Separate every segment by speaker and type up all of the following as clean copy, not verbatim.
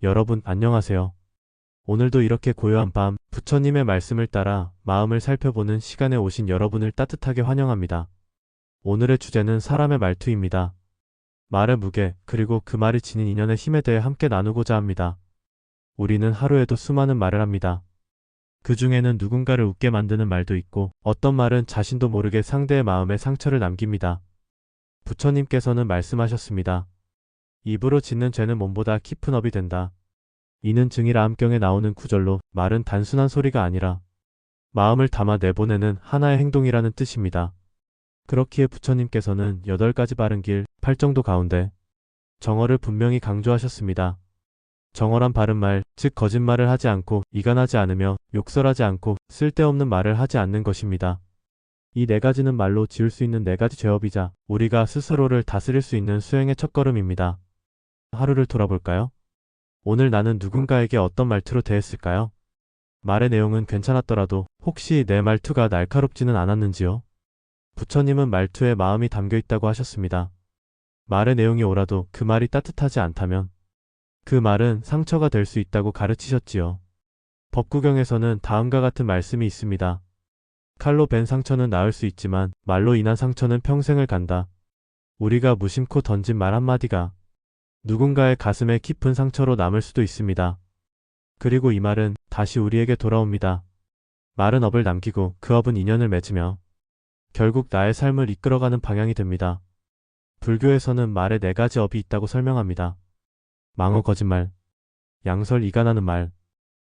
Speaker 1: 여러분 안녕하세요. 오늘도 이렇게 고요한 밤 부처님의 말씀을 따라 마음을 살펴보는 시간에 오신 여러분을 따뜻하게 환영합니다. 오늘의 주제는 사람의 말투입니다. 말의 무게 그리고 그 말이 지닌 인연의 힘에 대해 함께 나누고자 합니다. 우리는 하루에도 수많은 말을 합니다. 그 중에는 누군가를 웃게 만드는 말도 있고 어떤 말은 자신도 모르게 상대의 마음에 상처를 남깁니다. 부처님께서는 말씀하셨습니다. 입으로 짓는 죄는 몸보다 깊은 업이 된다. 이는 증이라 함경에 나오는 구절로 말은 단순한 소리가 아니라 마음을 담아 내보내는 하나의 행동이라는 뜻입니다. 그렇기에 부처님께서는 8가지 바른 길, 8정도 가운데 정어를 분명히 강조하셨습니다. 정어란 바른 말, 즉 거짓말을 하지 않고 이간하지 않으며 욕설하지 않고 쓸데없는 말을 하지 않는 것입니다. 이 4가지는 말로 지을 수 있는 4가지 죄업이자 우리가 스스로를 다스릴 수 있는 수행의 첫걸음입니다. 하루를 돌아볼까요? 오늘 나는 누군가에게 어떤 말투로 대했을까요? 말의 내용은 괜찮았더라도 혹시 내 말투가 날카롭지는 않았는지요? 부처님은 말투에 마음이 담겨 있다고 하셨습니다. 말의 내용이 옳아도 그 말이 따뜻하지 않다면 그 말은 상처가 될 수 있다고 가르치셨지요. 법구경에서는 다음과 같은 말씀이 있습니다. 칼로 벤 상처는 나을 수 있지만 말로 인한 상처는 평생을 간다. 우리가 무심코 던진 말 한마디가 누군가의 가슴에 깊은 상처로 남을 수도 있습니다. 그리고 이 말은 다시 우리에게 돌아옵니다. 말은 업을 남기고 그 업은 인연을 맺으며 결국 나의 삶을 이끌어가는 방향이 됩니다. 불교에서는 말에 4가지 업이 있다고 설명합니다. 망어 거짓말, 양설 이간하는 말,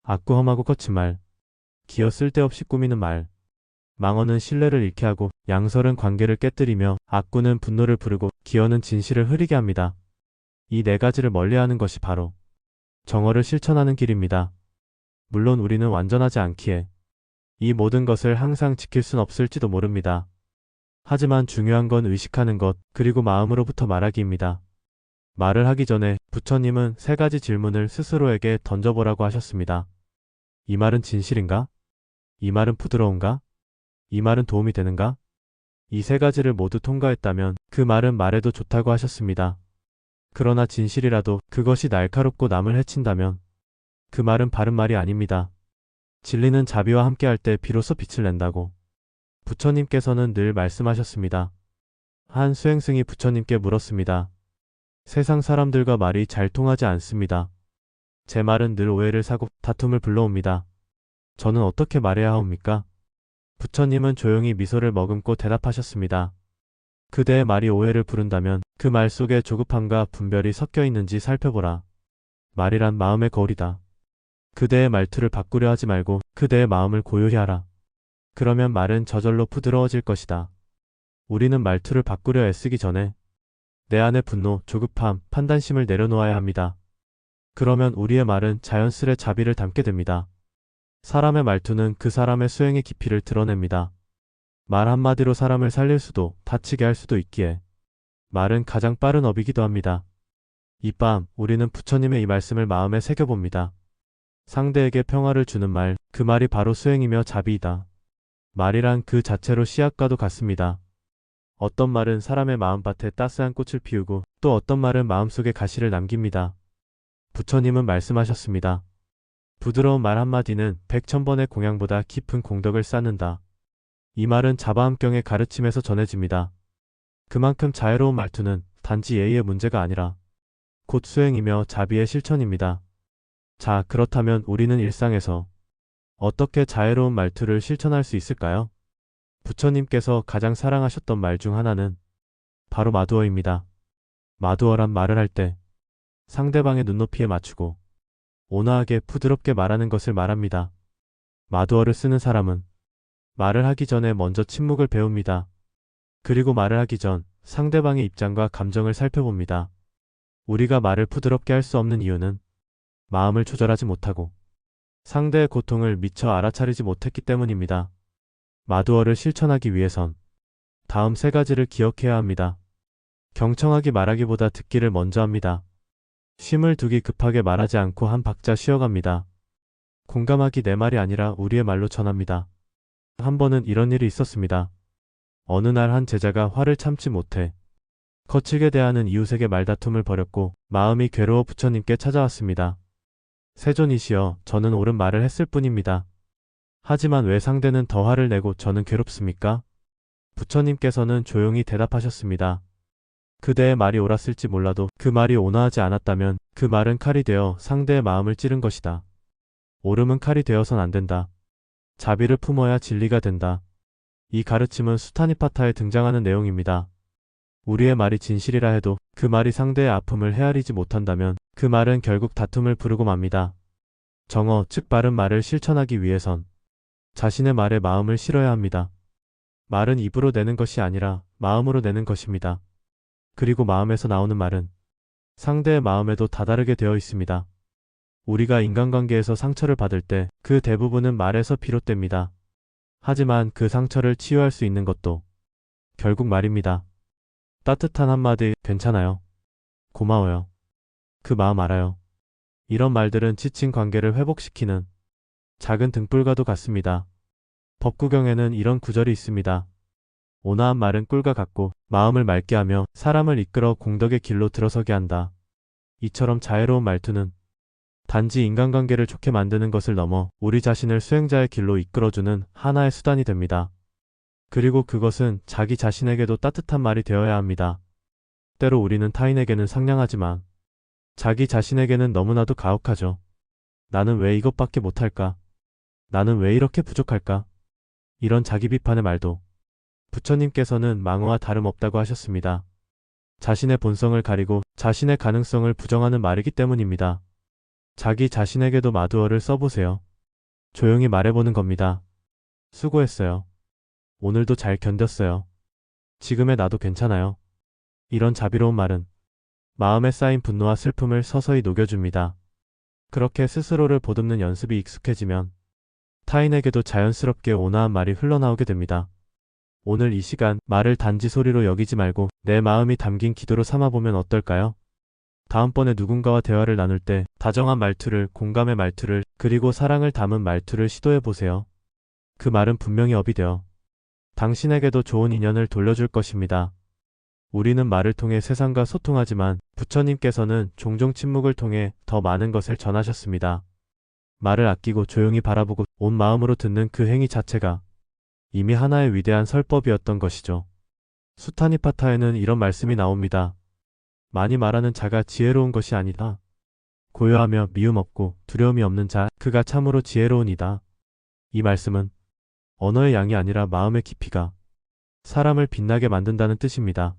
Speaker 1: 악구 험하고 거친 말, 기어 쓸데없이 꾸미는 말. 망어는 신뢰를 잃게 하고 양설은 관계를 깨뜨리며 악구는 분노를 부르고 기어는 진실을 흐리게 합니다. 이 4가지를 멀리하는 것이 바로 정어를 실천하는 길입니다. 물론 우리는 완전하지 않기에 이 모든 것을 항상 지킬 순 없을지도 모릅니다. 하지만 중요한 건 의식하는 것 그리고 마음으로부터 말하기입니다. 말을 하기 전에 부처님은 3가지 질문을 스스로에게 던져보라고 하셨습니다. 이 말은 진실인가? 이 말은 부드러운가? 이 말은 도움이 되는가? 이 3가지를 모두 통과했다면 그 말은 말해도 좋다고 하셨습니다. 그러나 진실이라도 그것이 날카롭고 남을 해친다면 그 말은 바른 말이 아닙니다. 진리는 자비와 함께할 때 비로소 빛을 낸다고 부처님께서는 늘 말씀하셨습니다. 한 수행승이 부처님께 물었습니다. 세상 사람들과 말이 잘 통하지 않습니다. 제 말은 늘 오해를 사고 다툼을 불러옵니다. 저는 어떻게 말해야 하옵니까? 부처님은 조용히 미소를 머금고 대답하셨습니다. 그대의 말이 오해를 부른다면 그 말 속에 조급함과 분별이 섞여 있는지 살펴보라. 말이란 마음의 거울이다. 그대의 말투를 바꾸려 하지 말고 그대의 마음을 고요히 하라. 그러면 말은 저절로 부드러워질 것이다. 우리는 말투를 바꾸려 애쓰기 전에 내 안의 분노, 조급함, 판단심을 내려놓아야 합니다. 그러면 우리의 말은 자연스레 자비를 담게 됩니다. 사람의 말투는 그 사람의 수행의 깊이를 드러냅니다. 말 한마디로 사람을 살릴 수도 다치게 할 수도 있기에 말은 가장 빠른 업이기도 합니다. 이 밤 우리는 부처님의 이 말씀을 마음에 새겨봅니다. 상대에게 평화를 주는 말, 그 말이 바로 수행이며 자비이다. 말이란 그 자체로 씨앗과도 같습니다. 어떤 말은 사람의 마음밭에 따스한 꽃을 피우고 또 어떤 말은 마음속에 가시를 남깁니다. 부처님은 말씀하셨습니다. 부드러운 말 한마디는 100,000번의 공양보다 깊은 공덕을 쌓는다. 이 말은 자바함경의 가르침에서 전해집니다. 그만큼 자애로운 말투는 단지 예의의 문제가 아니라 곧 수행이며 자비의 실천입니다. 자, 그렇다면 우리는 일상에서 어떻게 자애로운 말투를 실천할 수 있을까요? 부처님께서 가장 사랑하셨던 말 중 하나는 바로 마두어입니다. 마두어란 말을 할 때 상대방의 눈높이에 맞추고 온화하게 부드럽게 말하는 것을 말합니다. 마두어를 쓰는 사람은 말을 하기 전에 먼저 침묵을 배웁니다. 그리고 말을 하기 전 상대방의 입장과 감정을 살펴봅니다. 우리가 말을 부드럽게 할 수 없는 이유는 마음을 조절하지 못하고 상대의 고통을 미처 알아차리지 못했기 때문입니다. 마두어를 실천하기 위해선 다음 3가지를 기억해야 합니다. 경청하기 말하기보다 듣기를 먼저 합니다. 쉼을 두기 급하게 말하지 않고 한 박자 쉬어갑니다. 공감하기 내 말이 아니라 우리의 말로 전합니다. 한 번은 이런 일이 있었습니다. 어느 날 한 제자가 화를 참지 못해 거칠게 대하는 이웃에게 말다툼을 벌였고 마음이 괴로워 부처님께 찾아왔습니다. 세존이시여, 저는 옳은 말을 했을 뿐입니다. 하지만 왜 상대는 더 화를 내고 저는 괴롭습니까? 부처님께서는 조용히 대답하셨습니다. 그대의 말이 옳았을지 몰라도 그 말이 온화하지 않았다면 그 말은 칼이 되어 상대의 마음을 찌른 것이다. 옳음은 칼이 되어선 안 된다. 자비를 품어야 진리가 된다. 이 가르침은 수타니파타에 등장하는 내용입니다. 우리의 말이 진실이라 해도 그 말이 상대의 아픔을 헤아리지 못한다면 그 말은 결국 다툼을 부르고 맙니다. 정어, 즉 바른 말을 실천하기 위해선 자신의 말에 마음을 실어야 합니다. 말은 입으로 내는 것이 아니라 마음으로 내는 것입니다. 그리고 마음에서 나오는 말은 상대의 마음에도 다다르게 되어 있습니다. 우리가 인간관계에서 상처를 받을 때 그 대부분은 말에서 비롯됩니다. 하지만 그 상처를 치유할 수 있는 것도 결국 말입니다. 따뜻한 한마디, 괜찮아요. 고마워요. 그 마음 알아요. 이런 말들은 지친 관계를 회복시키는 작은 등불과도 같습니다. 법구경에는 이런 구절이 있습니다. 온화한 말은 꿀과 같고 마음을 맑게 하며 사람을 이끌어 공덕의 길로 들어서게 한다. 이처럼 자애로운 말투는 단지 인간관계를 좋게 만드는 것을 넘어 우리 자신을 수행자의 길로 이끌어주는 하나의 수단이 됩니다. 그리고 그것은 자기 자신에게도 따뜻한 말이 되어야 합니다. 때로 우리는 타인에게는 상냥하지만 자기 자신에게는 너무나도 가혹하죠. 나는 왜 이것밖에 못할까? 나는 왜 이렇게 부족할까? 이런 자기 비판의 말도 부처님께서는 망어와 다름없다고 하셨습니다. 자신의 본성을 가리고 자신의 가능성을 부정하는 말이기 때문입니다. 자기 자신에게도 마두어를 써보세요. 조용히 말해보는 겁니다. 수고했어요. 오늘도 잘 견뎠어요. 지금의 나도 괜찮아요. 이런 자비로운 말은 마음에 쌓인 분노와 슬픔을 서서히 녹여줍니다. 그렇게 스스로를 보듬는 연습이 익숙해지면 타인에게도 자연스럽게 온화한 말이 흘러나오게 됩니다. 오늘 이 시간 말을 단지 소리로 여기지 말고 내 마음이 담긴 기도로 삼아보면 어떨까요? 다음번에 누군가와 대화를 나눌 때 다정한 말투를, 공감의 말투를, 그리고 사랑을 담은 말투를 시도해보세요. 그 말은 분명히 업이 되어 당신에게도 좋은 인연을 돌려줄 것입니다. 우리는 말을 통해 세상과 소통하지만 부처님께서는 종종 침묵을 통해 더 많은 것을 전하셨습니다. 말을 아끼고 조용히 바라보고 온 마음으로 듣는 그 행위 자체가 이미 하나의 위대한 설법이었던 것이죠. 수타니파타에는 이런 말씀이 나옵니다. 많이 말하는 자가 지혜로운 것이 아니다. 고요하며 미움 없고 두려움이 없는 자, 그가 참으로 지혜로운이다. 이 말씀은 언어의 양이 아니라 마음의 깊이가 사람을 빛나게 만든다는 뜻입니다.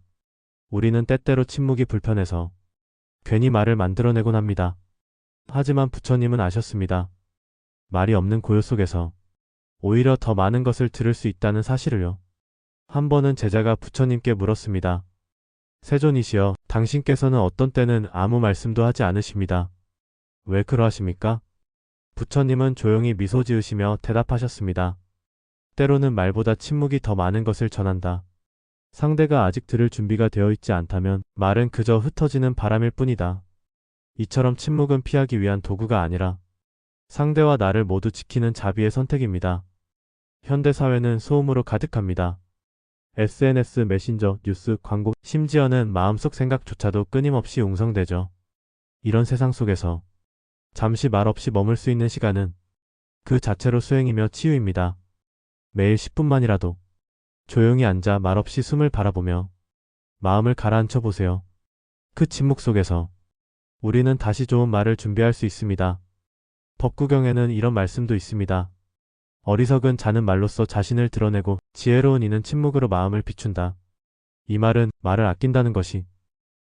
Speaker 1: 우리는 때때로 침묵이 불편해서 괜히 말을 만들어내곤 합니다. 하지만 부처님은 아셨습니다. 말이 없는 고요 속에서 오히려 더 많은 것을 들을 수 있다는 사실을요. 한 번은 제자가 부처님께 물었습니다. 세존이시여, 당신께서는 어떤 때는 아무 말씀도 하지 않으십니다. 왜 그러하십니까? 부처님은 조용히 미소 지으시며 대답하셨습니다. 때로는 말보다 침묵이 더 많은 것을 전한다. 상대가 아직 들을 준비가 되어 있지 않다면 말은 그저 흩어지는 바람일 뿐이다. 이처럼 침묵은 피하기 위한 도구가 아니라 상대와 나를 모두 지키는 자비의 선택입니다. 현대사회는 소음으로 가득합니다. SNS, 메신저, 뉴스, 광고, 심지어는 마음속 생각조차도 끊임없이 웅성대죠. 이런 세상 속에서 잠시 말없이 머물 수 있는 시간은 그 자체로 수행이며 치유입니다. 매일 10분만이라도 조용히 앉아 말없이 숨을 바라보며 마음을 가라앉혀 보세요. 그 침묵 속에서 우리는 다시 좋은 말을 준비할 수 있습니다. 법구경에는 이런 말씀도 있습니다. 어리석은 자는 말로써 자신을 드러내고 지혜로운 이는 침묵으로 마음을 비춘다. 이 말은 말을 아낀다는 것이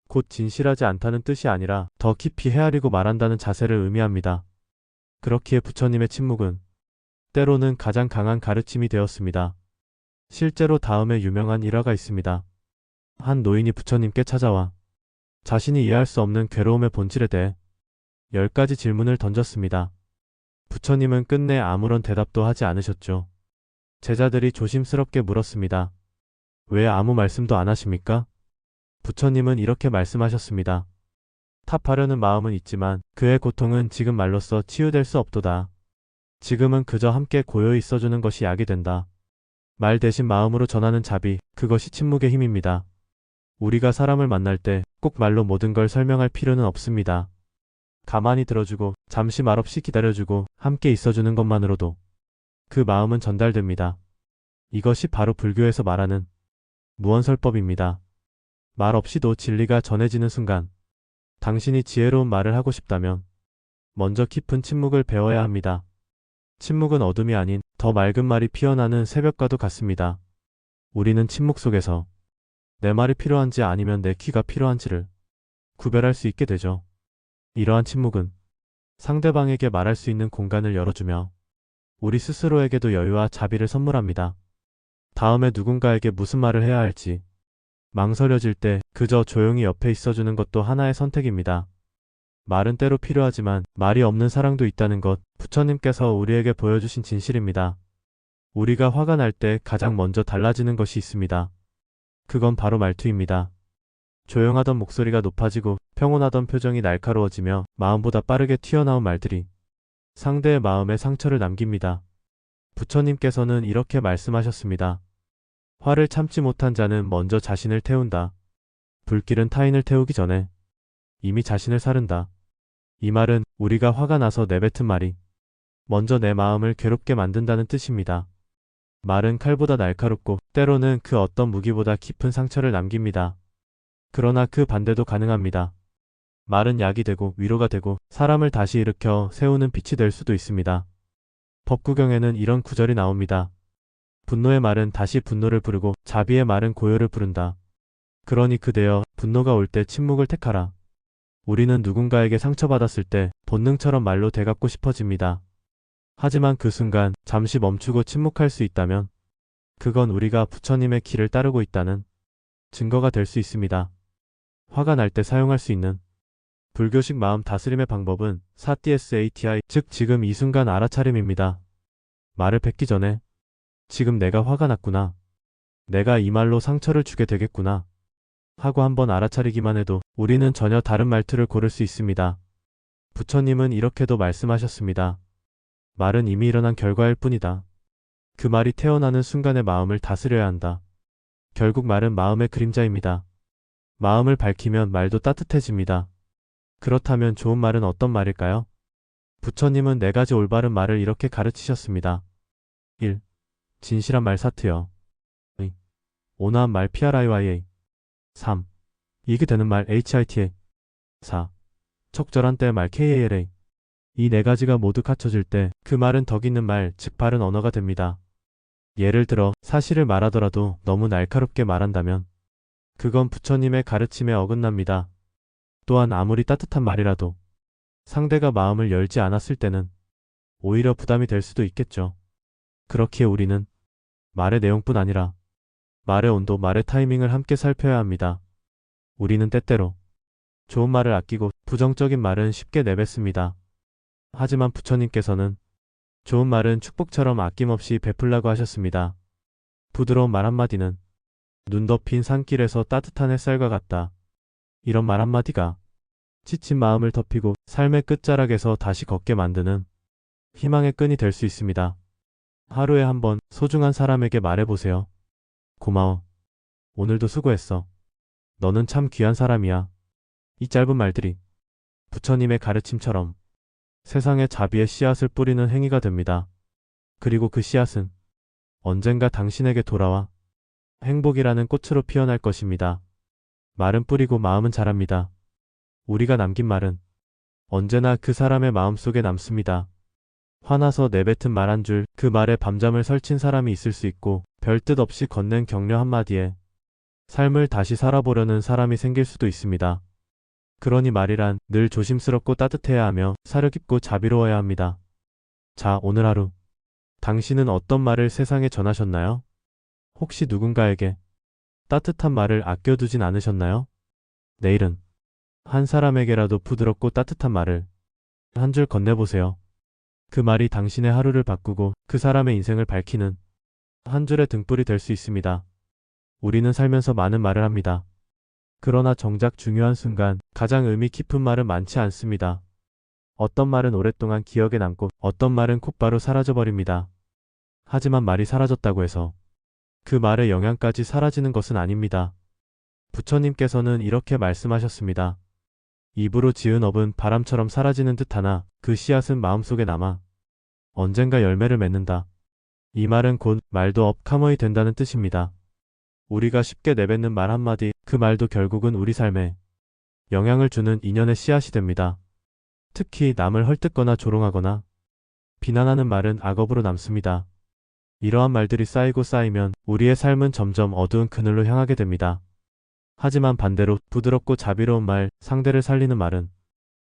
Speaker 1: 곧 진실하지 않다는 뜻이 아니라 더 깊이 헤아리고 말한다는 자세를 의미합니다. 그렇기에 부처님의 침묵은 때로는 가장 강한 가르침이 되었습니다. 실제로 다음에 유명한 일화가 있습니다. 한 노인이 부처님께 찾아와 자신이 이해할 수 없는 괴로움의 본질에 대해 10가지 질문을 던졌습니다. 부처님은 끝내 아무런 대답도 하지 않으셨죠. 제자들이 조심스럽게 물었습니다. 왜 아무 말씀도 안 하십니까? 부처님은 이렇게 말씀하셨습니다. 타파려는 마음은 있지만 그의 고통은 지금 말로써 치유될 수 없도다. 지금은 그저 함께 고요히 있어주는 것이 약이 된다. 말 대신 마음으로 전하는 자비, 그것이 침묵의 힘입니다. 우리가 사람을 만날 때 꼭 말로 모든 걸 설명할 필요는 없습니다. 가만히 들어주고 잠시 말없이 기다려주고 함께 있어주는 것만으로도 그 마음은 전달됩니다. 이것이 바로 불교에서 말하는 무언설법입니다. 말 없이도 진리가 전해지는 순간 당신이 지혜로운 말을 하고 싶다면 먼저 깊은 침묵을 배워야 합니다. 침묵은 어둠이 아닌 더 맑은 말이 피어나는 새벽과도 같습니다. 우리는 침묵 속에서 내 말이 필요한지 아니면 내 귀가 필요한지를 구별할 수 있게 되죠. 이러한 침묵은 상대방에게 말할 수 있는 공간을 열어주며 우리 스스로에게도 여유와 자비를 선물합니다. 다음에 누군가에게 무슨 말을 해야 할지 망설여질 때 그저 조용히 옆에 있어주는 것도 하나의 선택입니다. 말은 때로 필요하지만 말이 없는 사랑도 있다는 것, 부처님께서 우리에게 보여주신 진실입니다. 우리가 화가 날 때 가장 먼저 달라지는 것이 있습니다. 그건 바로 말투입니다. 조용하던 목소리가 높아지고 평온하던 표정이 날카로워지며 마음보다 빠르게 튀어나온 말들이 상대의 마음에 상처를 남깁니다. 부처님께서는 이렇게 말씀하셨습니다. 화를 참지 못한 자는 먼저 자신을 태운다. 불길은 타인을 태우기 전에 이미 자신을 사른다. 이 말은 우리가 화가 나서 내뱉은 말이 먼저 내 마음을 괴롭게 만든다는 뜻입니다. 말은 칼보다 날카롭고 때로는 그 어떤 무기보다 깊은 상처를 남깁니다. 그러나 그 반대도 가능합니다. 말은 약이 되고 위로가 되고 사람을 다시 일으켜 세우는 빛이 될 수도 있습니다. 법구경에는 이런 구절이 나옵니다. 분노의 말은 다시 분노를 부르고 자비의 말은 고요를 부른다. 그러니 그대여 분노가 올 때 침묵을 택하라. 우리는 누군가에게 상처받았을 때 본능처럼 말로 되갚고 싶어집니다. 하지만 그 순간 잠시 멈추고 침묵할 수 있다면 그건 우리가 부처님의 길을 따르고 있다는 증거가 될 수 있습니다. 화가 날 때 사용할 수 있는 불교식 마음 다스림의 방법은 사티SATI, 즉 지금 이 순간 알아차림입니다. 말을 뱉기 전에 지금 내가 화가 났구나. 내가 이 말로 상처를 주게 되겠구나. 하고 한번 알아차리기만 해도 우리는 전혀 다른 말투를 고를 수 있습니다. 부처님은 이렇게도 말씀하셨습니다. 말은 이미 일어난 결과일 뿐이다. 그 말이 태어나는 순간에 마음을 다스려야 한다. 결국 말은 마음의 그림자입니다. 마음을 밝히면 말도 따뜻해집니다. 그렇다면 좋은 말은 어떤 말일까요? 부처님은 4가지 올바른 말을 이렇게 가르치셨습니다. 1. 진실한 말 사트여. 2. 온화한 말 PRIYA. 3. 이익이 되는 말 HITA. 4. 적절한 때의 말 KALA. 이 4가지가 모두 갖춰질 때 그 말은 덕 있는 말, 즉 바른 언어가 됩니다. 예를 들어 사실을 말하더라도 너무 날카롭게 말한다면 그건 부처님의 가르침에 어긋납니다. 또한 아무리 따뜻한 말이라도 상대가 마음을 열지 않았을 때는 오히려 부담이 될 수도 있겠죠. 그렇기에 우리는 말의 내용뿐 아니라 말의 온도, 말의 타이밍을 함께 살펴야 합니다. 우리는 때때로 좋은 말을 아끼고 부정적인 말은 쉽게 내뱉습니다. 하지만 부처님께서는 좋은 말은 축복처럼 아낌없이 베풀라고 하셨습니다. 부드러운 말 한마디는 눈 덮인 산길에서 따뜻한 햇살과 같다. 이런 말 한마디가 지친 마음을 덮이고 삶의 끝자락에서 다시 걷게 만드는 희망의 끈이 될 수 있습니다. 하루에 한 번 소중한 사람에게 말해보세요. 고마워. 오늘도 수고했어. 너는 참 귀한 사람이야. 이 짧은 말들이 부처님의 가르침처럼 세상에 자비의 씨앗을 뿌리는 행위가 됩니다. 그리고 그 씨앗은 언젠가 당신에게 돌아와 행복이라는 꽃으로 피어날 것입니다. 말은 뿌리고 마음은 자랍니다. 우리가 남긴 말은 언제나 그 사람의 마음속에 남습니다. 화나서 내뱉은 말 한 줄, 그 말에 밤잠을 설친 사람이 있을 수 있고 별뜻 없이 건넨 격려 한마디에 삶을 다시 살아보려는 사람이 생길 수도 있습니다. 그러니 말이란 늘 조심스럽고 따뜻해야 하며 사려 깊고 자비로워야 합니다. 자, 오늘 하루 당신은 어떤 말을 세상에 전하셨나요? 혹시 누군가에게 따뜻한 말을 아껴두진 않으셨나요? 내일은 한 사람에게라도 부드럽고 따뜻한 말을 한 줄 건네보세요. 그 말이 당신의 하루를 바꾸고 그 사람의 인생을 밝히는 한 줄의 등불이 될 수 있습니다. 우리는 살면서 많은 말을 합니다. 그러나 정작 중요한 순간 가장 의미 깊은 말은 많지 않습니다. 어떤 말은 오랫동안 기억에 남고 어떤 말은 곧바로 사라져버립니다. 하지만 말이 사라졌다고 해서 그 말의 영향까지 사라지는 것은 아닙니다. 부처님께서는 이렇게 말씀하셨습니다. 입으로 지은 업은 바람처럼 사라지는 듯하나 그 씨앗은 마음속에 남아 언젠가 열매를 맺는다. 이 말은 곧 말도 업 카머이 된다는 뜻입니다. 우리가 쉽게 내뱉는 말 한마디, 그 말도 결국은 우리 삶에 영향을 주는 인연의 씨앗이 됩니다. 특히 남을 헐뜯거나 조롱하거나 비난하는 말은 악업으로 남습니다. 이러한 말들이 쌓이고 쌓이면 우리의 삶은 점점 어두운 그늘로 향하게 됩니다. 하지만 반대로 부드럽고 자비로운 말, 상대를 살리는 말은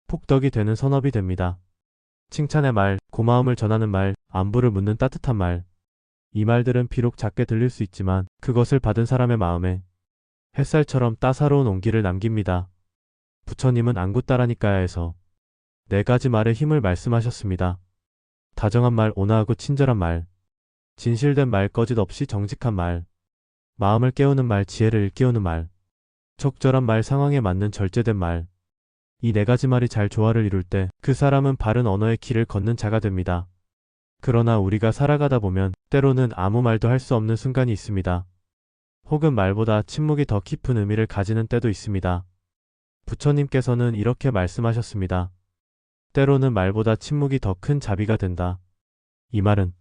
Speaker 1: 폭덕이 되는 선업이 됩니다. 칭찬의 말, 고마움을 전하는 말, 안부를 묻는 따뜻한 말. 이 말들은 비록 작게 들릴 수 있지만 그것을 받은 사람의 마음에 햇살처럼 따사로운 온기를 남깁니다. 부처님은 안굿따라니까야에서 4가지 말의 힘을 말씀하셨습니다. 다정한 말, 온화하고 친절한 말, 진실된 말, 거짓 없이 정직한 말, 마음을 깨우는 말, 지혜를 일깨우는 말, 적절한 말, 상황에 맞는 절제된 말. 이 4가지 말이 잘 조화를 이룰 때 그 사람은 바른 언어의 길을 걷는 자가 됩니다. 그러나 우리가 살아가다 보면 때로는 아무 말도 할 수 없는 순간이 있습니다. 혹은 말보다 침묵이 더 깊은 의미를 가지는 때도 있습니다. 부처님께서는 이렇게 말씀하셨습니다. 때로는 말보다 침묵이 더 큰 자비가 된다. 이 말은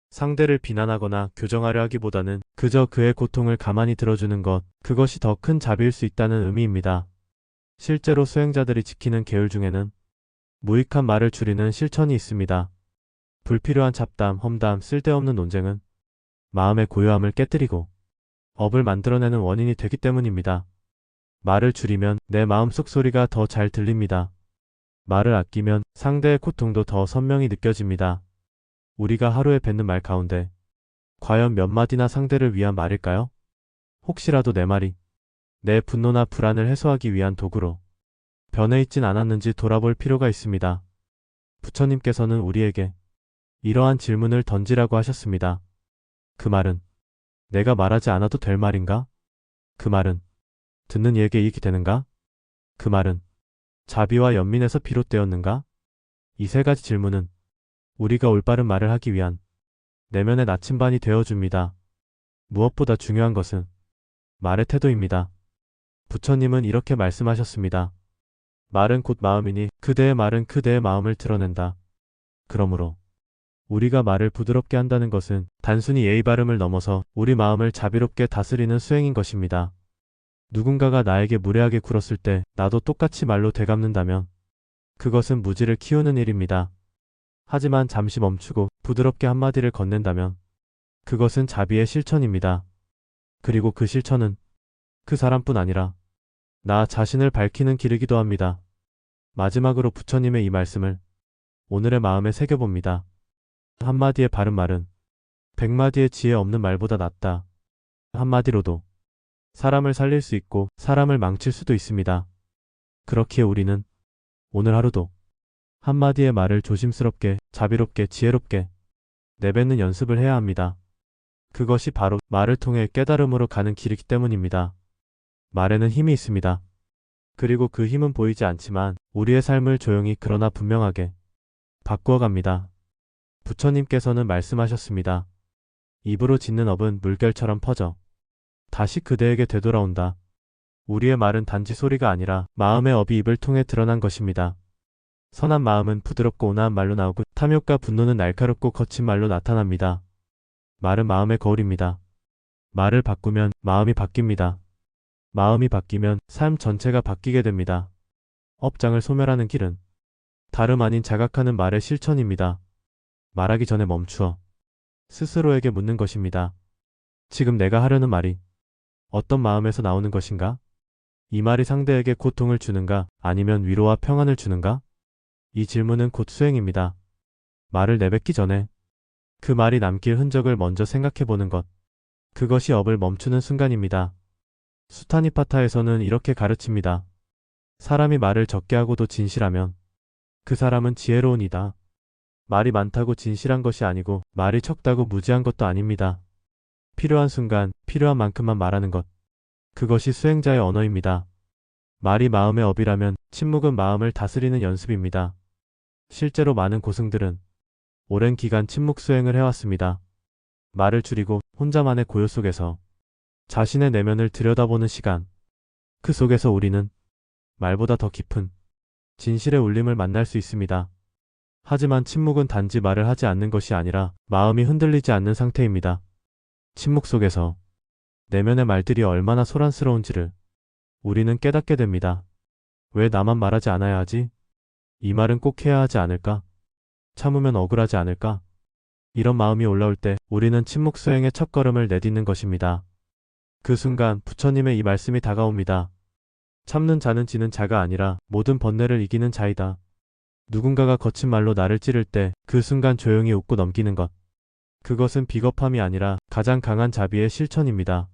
Speaker 1: 상대를 비난하거나 교정하려 하기보다는 그저 그의 고통을 가만히 들어주는 것, 그것이 더 큰 자비일 수 있다는 의미입니다. 실제로 수행자들이 지키는 계율 중에는 무익한 말을 줄이는 실천이 있습니다. 불필요한 잡담, 험담, 쓸데없는 논쟁은 마음의 고요함을 깨뜨리고 업을 만들어내는 원인이 되기 때문입니다. 말을 줄이면 내 마음속 소리가 더 잘 들립니다. 말을 아끼면 상대의 고통도 더 선명히 느껴집니다. 우리가 하루에 뱉는 말 가운데 과연 몇 마디나 상대를 위한 말일까요? 혹시라도 내 말이 내 분노나 불안을 해소하기 위한 도구로 변해 있진 않았는지 돌아볼 필요가 있습니다. 부처님께서는 우리에게 이러한 질문을 던지라고 하셨습니다. 그 말은 내가 말하지 않아도 될 말인가? 그 말은 듣는 이에게 이익이 되는가? 그 말은 자비와 연민에서 비롯되었는가? 이 3가지 질문은 우리가 올바른 말을 하기 위한 내면의 나침반이 되어줍니다. 무엇보다 중요한 것은 말의 태도입니다. 부처님은 이렇게 말씀하셨습니다. 말은 곧 마음이니 그대의 말은 그대의 마음을 드러낸다. 그러므로 우리가 말을 부드럽게 한다는 것은 단순히 예의 바름을 넘어서 우리 마음을 자비롭게 다스리는 수행인 것입니다. 누군가가 나에게 무례하게 굴었을 때 나도 똑같이 말로 되갚는다면 그것은 무지를 키우는 일입니다. 하지만 잠시 멈추고 부드럽게 한마디를 건넨다면 그것은 자비의 실천입니다. 그리고 그 실천은 그 사람뿐 아니라 나 자신을 밝히는 길이기도 합니다. 마지막으로 부처님의 이 말씀을 오늘의 마음에 새겨봅니다. 한마디의 바른 말은 100마디의 지혜 없는 말보다 낫다. 한마디로도 사람을 살릴 수 있고 사람을 망칠 수도 있습니다. 그렇기에 우리는 오늘 하루도 한마디의 말을 조심스럽게, 자비롭게, 지혜롭게 내뱉는 연습을 해야 합니다. 그것이 바로 말을 통해 깨달음으로 가는 길이기 때문입니다. 말에는 힘이 있습니다. 그리고 그 힘은 보이지 않지만 우리의 삶을 조용히 그러나 분명하게 바꾸어 갑니다. 부처님께서는 말씀하셨습니다. 입으로 짓는 업은 물결처럼 퍼져 다시 그대에게 되돌아온다. 우리의 말은 단지 소리가 아니라 마음의 업이 입을 통해 드러난 것입니다. 선한 마음은 부드럽고 온화한 말로 나오고 탐욕과 분노는 날카롭고 거친 말로 나타납니다. 말은 마음의 거울입니다. 말을 바꾸면 마음이 바뀝니다. 마음이 바뀌면 삶 전체가 바뀌게 됩니다. 업장을 소멸하는 길은 다름 아닌 자각하는 말의 실천입니다. 말하기 전에 멈추어 스스로에게 묻는 것입니다. 지금 내가 하려는 말이 어떤 마음에서 나오는 것인가? 이 말이 상대에게 고통을 주는가? 아니면 위로와 평안을 주는가? 이 질문은 곧 수행입니다. 말을 내뱉기 전에 그 말이 남길 흔적을 먼저 생각해보는 것. 그것이 업을 멈추는 순간입니다. 수타니파타에서는 이렇게 가르칩니다. 사람이 말을 적게 하고도 진실하면 그 사람은 지혜로운 이다. 말이 많다고 진실한 것이 아니고 말이 적다고 무지한 것도 아닙니다. 필요한 순간, 필요한 만큼만 말하는 것. 그것이 수행자의 언어입니다. 말이 마음의 업이라면 침묵은 마음을 다스리는 연습입니다. 실제로 많은 고승들은 오랜 기간 침묵 수행을 해왔습니다. 말을 줄이고 혼자만의 고요 속에서 자신의 내면을 들여다보는 시간. 그 속에서 우리는 말보다 더 깊은 진실의 울림을 만날 수 있습니다. 하지만 침묵은 단지 말을 하지 않는 것이 아니라 마음이 흔들리지 않는 상태입니다. 침묵 속에서 내면의 말들이 얼마나 소란스러운지를 우리는 깨닫게 됩니다. 왜 나만 말하지 않아야 하지? 이 말은 꼭 해야 하지 않을까? 참으면 억울하지 않을까? 이런 마음이 올라올 때 우리는 침묵 수행의 첫걸음을 내딛는 것입니다. 그 순간 부처님의 이 말씀이 다가옵니다. 참는 자는 지는 자가 아니라 모든 번뇌를 이기는 자이다. 누군가가 거친 말로 나를 찌를 때 그 순간 조용히 웃고 넘기는 것. 그것은 비겁함이 아니라 가장 강한 자비의 실천입니다.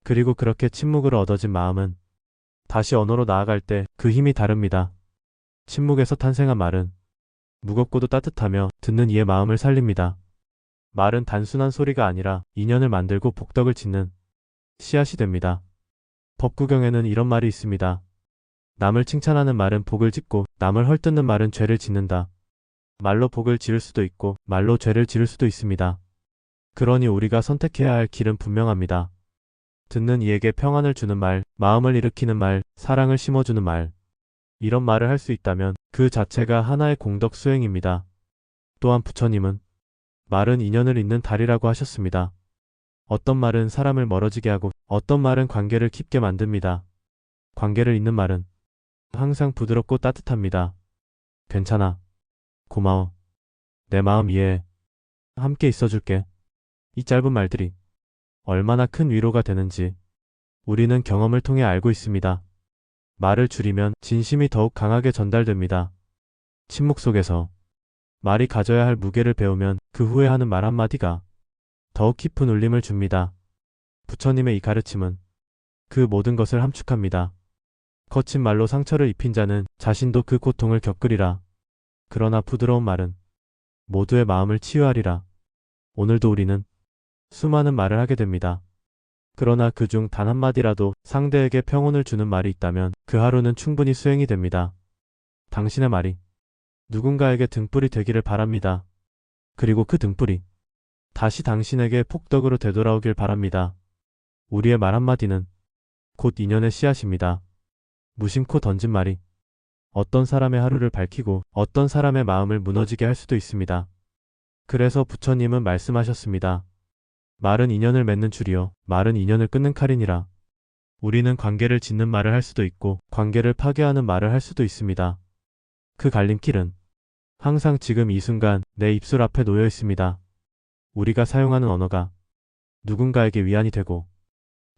Speaker 1: 그리고 그렇게 침묵으로 얻어진 마음은 다시 언어로 나아갈 때 그 힘이 다릅니다. 침묵에서 탄생한 말은 무겁고도 따뜻하며 듣는 이의 마음을 살립니다. 말은 단순한 소리가 아니라 인연을 만들고 복덕을 짓는 씨앗이 됩니다. 법구경에는 이런 말이 있습니다. 남을 칭찬하는 말은 복을 짓고 남을 헐뜯는 말은 죄를 짓는다. 말로 복을 지을 수도 있고 말로 죄를 지을 수도 있습니다. 그러니 우리가 선택해야 할 길은 분명합니다. 듣는 이에게 평안을 주는 말, 마음을 일으키는 말, 사랑을 심어주는 말. 이런 말을 할 수 있다면 그 자체가 하나의 공덕 수행입니다. 또한 부처님은 말은 인연을 잇는 달이라고 하셨습니다. 어떤 말은 사람을 멀어지게 하고 어떤 말은 관계를 깊게 만듭니다. 관계를 잇는 말은 항상 부드럽고 따뜻합니다. 괜찮아. 고마워. 내 마음 이해해. 함께 있어줄게. 이 짧은 말들이 얼마나 큰 위로가 되는지 우리는 경험을 통해 알고 있습니다. 말을 줄이면 진심이 더욱 강하게 전달됩니다. 침묵 속에서 말이 가져야 할 무게를 배우면 그 후에 하는 말 한마디가 더욱 깊은 울림을 줍니다. 부처님의 이 가르침은 그 모든 것을 함축합니다. 거친 말로 상처를 입힌 자는 자신도 그 고통을 겪으리라. 그러나 부드러운 말은 모두의 마음을 치유하리라. 오늘도 우리는 수많은 말을 하게 됩니다. 그러나 그중 단 한마디라도 상대에게 평온을 주는 말이 있다면 그 하루는 충분히 수행이 됩니다. 당신의 말이 누군가에게 등불이 되기를 바랍니다. 그리고 그 등불이 다시 당신에게 폭덕으로 되돌아오길 바랍니다. 우리의 말 한마디는 곧 인연의 씨앗입니다. 무심코 던진 말이 어떤 사람의 하루를 밝히고 어떤 사람의 마음을 무너지게 할 수도 있습니다. 그래서 부처님은 말씀하셨습니다. 말은 인연을 맺는 줄이요 말은 인연을 끊는 칼이니라. 우리는 관계를 짓는 말을 할 수도 있고 관계를 파괴하는 말을 할 수도 있습니다. 그 갈림길은 항상 지금 이 순간 내 입술 앞에 놓여 있습니다. 우리가 사용하는 언어가 누군가에게 위안이 되고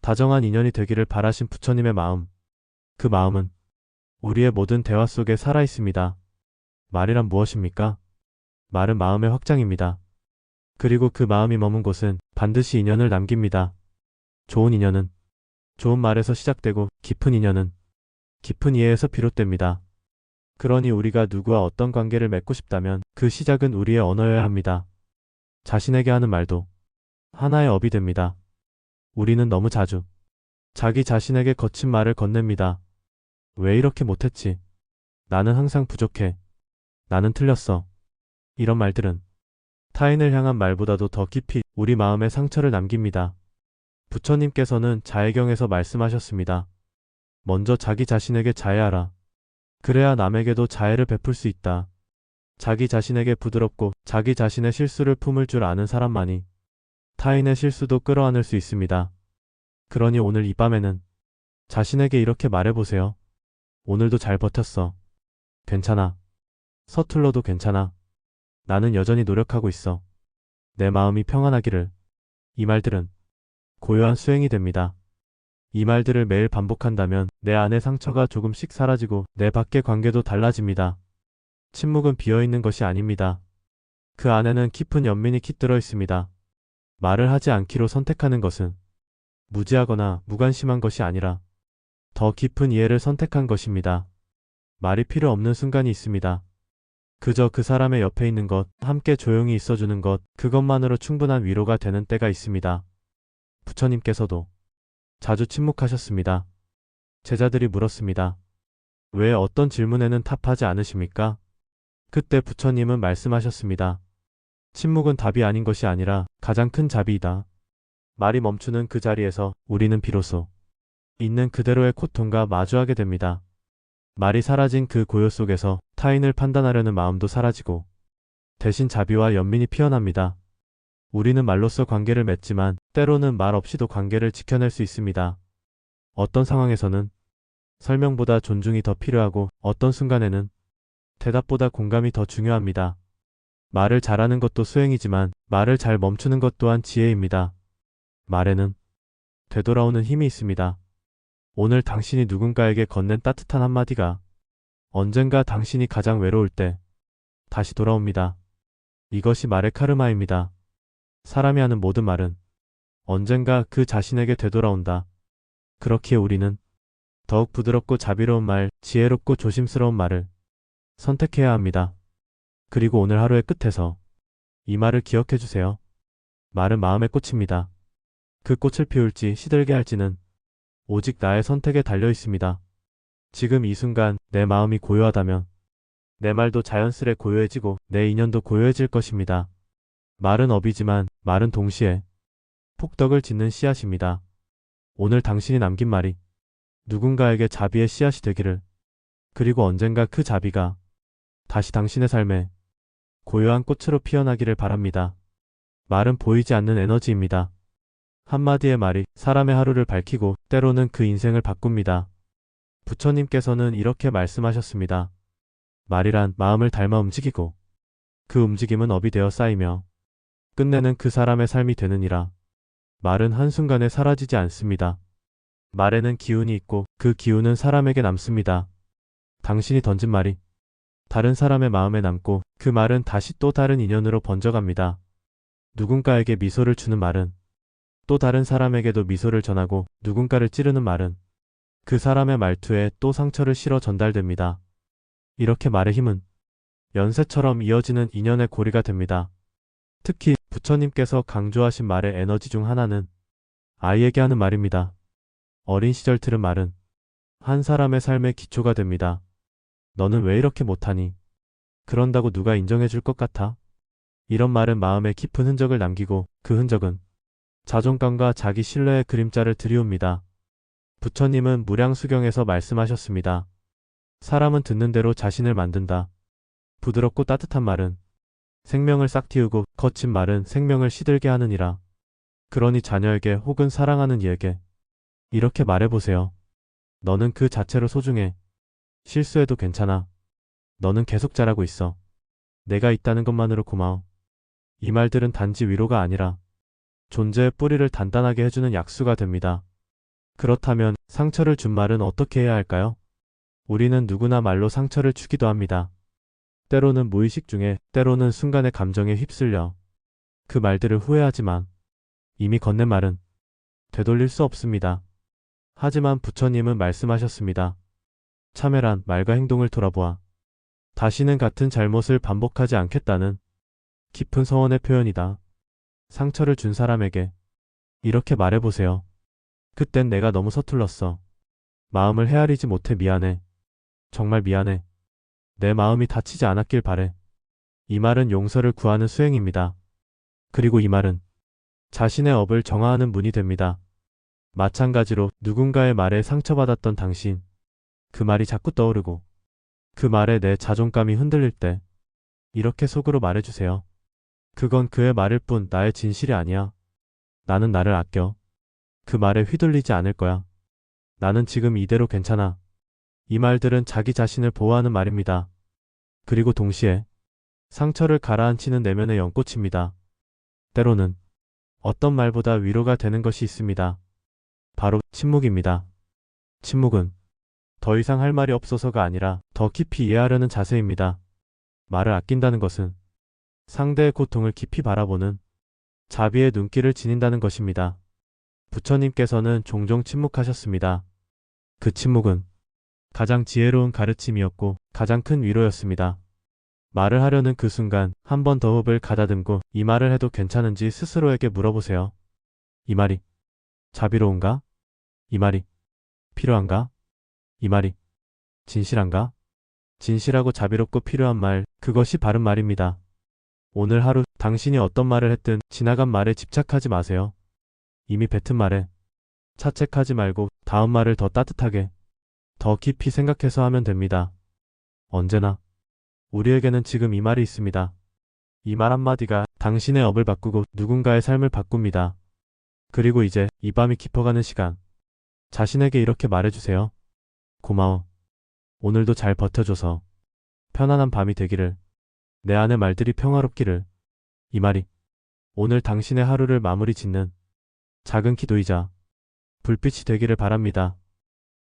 Speaker 1: 다정한 인연이 되기를 바라신 부처님의 마음, 그 마음은 우리의 모든 대화 속에 살아 있습니다. 말이란 무엇입니까? 말은 마음의 확장입니다. 그리고 그 마음이 머문 곳은 반드시 인연을 남깁니다. 좋은 인연은 좋은 말에서 시작되고 깊은 인연은 깊은 이해에서 비롯됩니다. 그러니 우리가 누구와 어떤 관계를 맺고 싶다면 그 시작은 우리의 언어여야 합니다. 자신에게 하는 말도 하나의 업이 됩니다. 우리는 너무 자주 자기 자신에게 거친 말을 건넵니다. 왜 이렇게 못했지? 나는 항상 부족해. 나는 틀렸어. 이런 말들은 타인을 향한 말보다도 더 깊이 우리 마음에 상처를 남깁니다. 부처님께서는 자애경에서 말씀하셨습니다. 먼저 자기 자신에게 자애하라. 그래야 남에게도 자애를 베풀 수 있다. 자기 자신에게 부드럽고 자기 자신의 실수를 품을 줄 아는 사람만이 타인의 실수도 끌어안을 수 있습니다. 그러니 오늘 이 밤에는 자신에게 이렇게 말해보세요. 오늘도 잘 버텼어. 괜찮아. 서툴러도 괜찮아. 나는 여전히 노력하고 있어. 내 마음이 평안하기를. 이 말들은 고요한 수행이 됩니다. 이 말들을 매일 반복한다면 내 안의 상처가 조금씩 사라지고 내 밖의 관계도 달라집니다. 침묵은 비어있는 것이 아닙니다. 그 안에는 깊은 연민이 깃들어 있습니다. 말을 하지 않기로 선택하는 것은 무지하거나 무관심한 것이 아니라 더 깊은 이해를 선택한 것입니다. 말이 필요 없는 순간이 있습니다. 그저 그 사람의 옆에 있는 것, 함께 조용히 있어주는 것, 그것만으로 충분한 위로가 되는 때가 있습니다. 부처님께서도 자주 침묵하셨습니다. 제자들이 물었습니다. 왜 어떤 질문에는 답하지 않으십니까? 그때 부처님은 말씀하셨습니다. 침묵은 답이 아닌 것이 아니라 가장 큰 자비이다. 말이 멈추는 그 자리에서 우리는 비로소 있는 그대로의 고통과 마주하게 됩니다. 말이 사라진 그 고요 속에서 타인을 판단하려는 마음도 사라지고 대신 자비와 연민이 피어납니다. 우리는 말로써 관계를 맺지만 때로는 말 없이도 관계를 지켜낼 수 있습니다. 어떤 상황에서는 설명보다 존중이 더 필요하고 어떤 순간에는 대답보다 공감이 더 중요합니다. 말을 잘하는 것도 수행이지만 말을 잘 멈추는 것 또한 지혜입니다. 말에는 되돌아오는 힘이 있습니다. 오늘 당신이 누군가에게 건넨 따뜻한 한마디가 언젠가 당신이 가장 외로울 때 다시 돌아옵니다. 이것이 말의 카르마입니다. 사람이 하는 모든 말은 언젠가 그 자신에게 되돌아온다. 그렇기에 우리는 더욱 부드럽고 자비로운 말, 지혜롭고 조심스러운 말을 선택해야 합니다. 그리고 오늘 하루의 끝에서 이 말을 기억해 주세요. 말은 마음의 꽃입니다. 그 꽃을 피울지 시들게 할지는 오직 나의 선택에 달려 있습니다. 지금 이 순간 내 마음이 고요하다면 내 말도 자연스레 고요해지고 내 인연도 고요해질 것입니다. 말은 업이지만 말은 동시에 폭덕을 짓는 씨앗입니다. 오늘 당신이 남긴 말이 누군가에게 자비의 씨앗이 되기를, 그리고 언젠가 그 자비가 다시 당신의 삶에 고요한 꽃으로 피어나기를 바랍니다. 말은 보이지 않는 에너지입니다. 한마디의 말이 사람의 하루를 밝히고 때로는 그 인생을 바꿉니다. 부처님께서는 이렇게 말씀하셨습니다. 말이란 마음을 닮아 움직이고 그 움직임은 업이 되어 쌓이며 끝내는 그 사람의 삶이 되느니라. 말은 한순간에 사라지지 않습니다. 말에는 기운이 있고 그 기운은 사람에게 남습니다. 당신이 던진 말이 다른 사람의 마음에 남고 그 말은 다시 또 다른 인연으로 번져갑니다. 누군가에게 미소를 주는 말은 또 다른 사람에게도 미소를 전하고 누군가를 찌르는 말은 그 사람의 말투에 또 상처를 실어 전달됩니다. 이렇게 말의 힘은 연쇄처럼 이어지는 인연의 고리가 됩니다. 특히 부처님께서 강조하신 말의 에너지 중 하나는 아이에게 하는 말입니다. 어린 시절 들은 말은 한 사람의 삶의 기초가 됩니다. 너는 왜 이렇게 못하니? 그런다고 누가 인정해 줄 것 같아? 이런 말은 마음에 깊은 흔적을 남기고 그 흔적은 자존감과 자기 신뢰의 그림자를 들이웁니다. 부처님은 무량수경에서 말씀하셨습니다. 사람은 듣는 대로 자신을 만든다. 부드럽고 따뜻한 말은 생명을 싹 틔우고 거친 말은 생명을 시들게 하느니라. 그러니 자녀에게 혹은 사랑하는 이에게 이렇게 말해보세요. 너는 그 자체로 소중해. 실수해도 괜찮아. 너는 계속 잘하고 있어. 내가 있다는 것만으로 고마워. 이 말들은 단지 위로가 아니라 존재의 뿌리를 단단하게 해주는 약수가 됩니다. 그렇다면 상처를 준 말은 어떻게 해야 할까요? 우리는 누구나 말로 상처를 주기도 합니다. 때로는 무의식 중에, 때로는 순간의 감정에 휩쓸려 그 말들을 후회하지만 이미 건넨 말은 되돌릴 수 없습니다. 하지만 부처님은 말씀하셨습니다. 참회란 말과 행동을 돌아보아 다시는 같은 잘못을 반복하지 않겠다는 깊은 서원의 표현이다. 상처를 준 사람에게 이렇게 말해보세요. 그땐 내가 너무 서툴렀어. 마음을 헤아리지 못해 미안해. 정말 미안해. 내 마음이 다치지 않았길 바래. 이 말은 용서를 구하는 수행입니다. 그리고 이 말은 자신의 업을 정화하는 문이 됩니다. 마찬가지로 누군가의 말에 상처받았던 당신, 그 말이 자꾸 떠오르고 그 말에 내 자존감이 흔들릴 때 이렇게 속으로 말해주세요. 그건 그의 말일 뿐 나의 진실이 아니야. 나는 나를 아껴. 그 말에 휘둘리지 않을 거야. 나는 지금 이대로 괜찮아. 이 말들은 자기 자신을 보호하는 말입니다. 그리고 동시에 상처를 가라앉히는 내면의 연꽃입니다. 때로는 어떤 말보다 위로가 되는 것이 있습니다. 바로 침묵입니다. 침묵은 더 이상 할 말이 없어서가 아니라 더 깊이 이해하려는 자세입니다. 말을 아낀다는 것은 상대의 고통을 깊이 바라보는 자비의 눈길을 지닌다는 것입니다. 부처님께서는 종종 침묵하셨습니다. 그 침묵은 가장 지혜로운 가르침이었고 가장 큰 위로였습니다. 말을 하려는 그 순간 한 번 더 호흡을 가다듬고 이 말을 해도 괜찮은지 스스로에게 물어보세요. 이 말이 자비로운가? 이 말이 필요한가? 이 말이 진실한가? 진실하고 자비롭고 필요한 말, 그것이 바른 말입니다. 오늘 하루 당신이 어떤 말을 했든 지나간 말에 집착하지 마세요. 이미 뱉은 말에 차책하지 말고 다음 말을 더 따뜻하게, 더 깊이 생각해서 하면 됩니다. 언제나 우리에게는 지금 이 말이 있습니다. 이 말 한마디가 당신의 업을 바꾸고 누군가의 삶을 바꿉니다. 그리고 이제 이 밤이 깊어가는 시간, 자신에게 이렇게 말해주세요. 고마워. 오늘도 잘 버텨줘서 편안한 밤이 되기를. 내 안의 말들이 평화롭기를. 이 말이 오늘 당신의 하루를 마무리 짓는 작은 기도이자 불빛이 되기를 바랍니다.